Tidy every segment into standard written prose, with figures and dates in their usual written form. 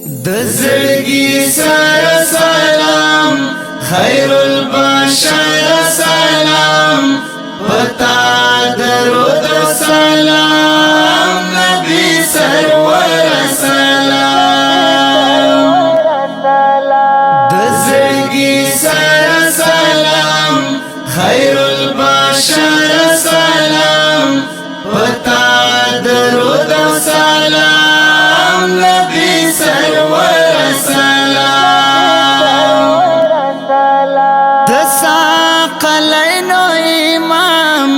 دزړګي سره سلام خیر البشر سلام پتا درود سلام نبی سرور سلام دزړګي سره سلام خیر البشر سلام پتا درود سلام نبی سرور سلام دساقلین امام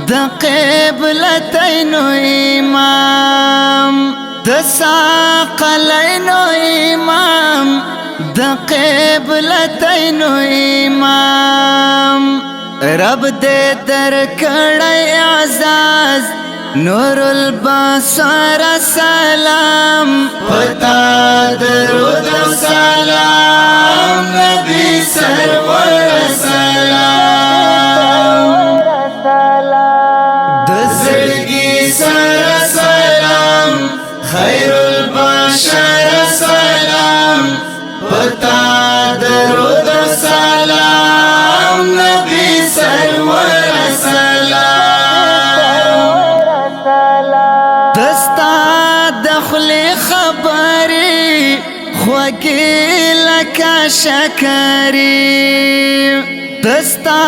دقبلتین امام دساقلین امام دقبلتین امام رب دے درکڑی اعزاز نور البصر سلام پتا درود سلام نبی سرور سلام دزړګي سره سلام خیر البشر سلام پتا درود سلام نبی سرور سلام دستا دخلی خبری خوږی لکه شکری دستا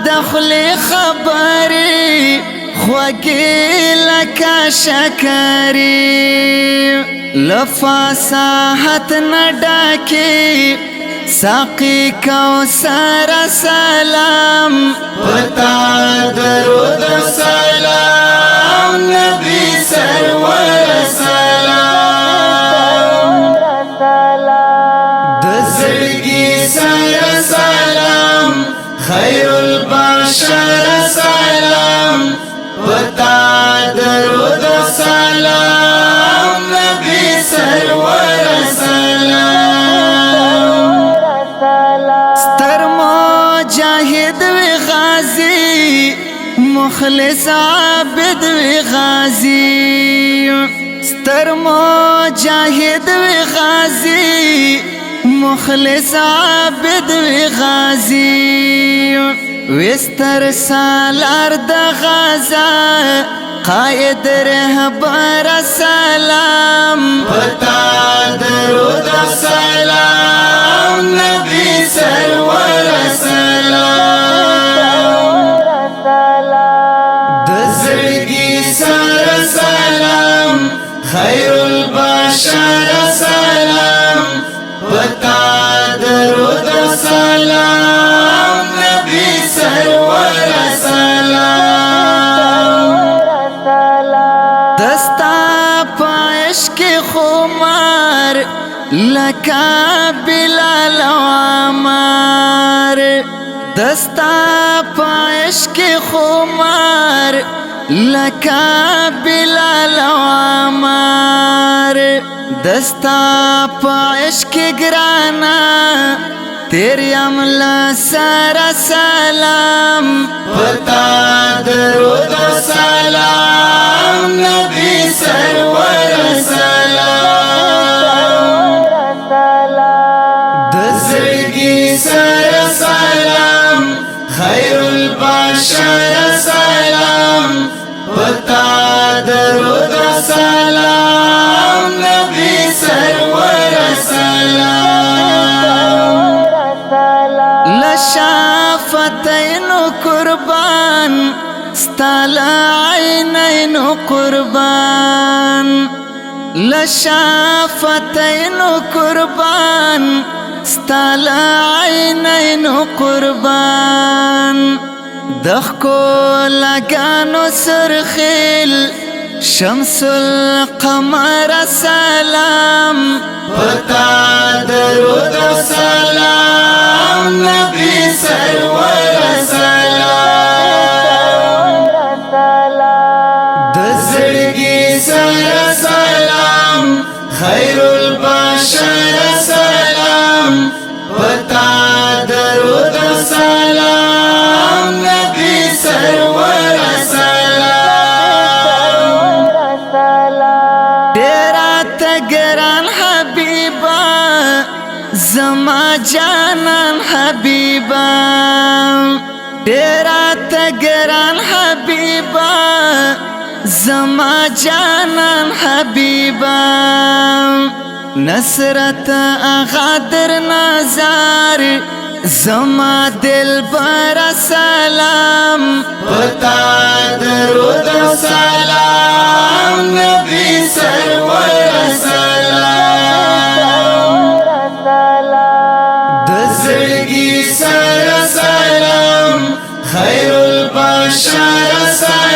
دخلی خبری خوږی لکه شکری لفصاحت نډاکی ساقی کوثر سلام پتا درود سلام نبی سرور سلام دزړګي سره سلام خیر البشر سلام پتا درود سلام نبی سرور سلام ستر مجاهد وی غازی مخلص عابد وی غازی ستر مجاهد وی غازی مخلص عابد وی غازی وستر سالار د غزا قائد رهبر سلام پتا درود سلام نبی سرور سلام دزړګي سره سلام خیر البشر سلام پتا درود سلام نبی سرور سلام دستا پایش کی خمار لکا بلال عمار دستا پایش کی خمار لکا بلال عمار دستا پایش کی گرانا تیری عملہ سارا سلام پتا درود سلام نبی سرور سلام دزړګي سره سلام خیر البشر سلام پتا درود سلام نبی سرور سلام لشافتین قربان ستالا عینین قربان لشافتین قربان ستالا عینین قربان دخکو لگانو سرخیل شمس القمر سلام پتا درود سلام نبی سرور سلام دزړګي سره سلام خیر البشر سلام پتا درود سلام نبی سرور سلام ډیر جانان حبیبا ډیرا تګران حبیبا زما جانان حبیبا نصرت آغا در نظر زما دل بر سلام پتا درود سلام نبی سرور سلام دزړګي سر سلام خیر البشر سلام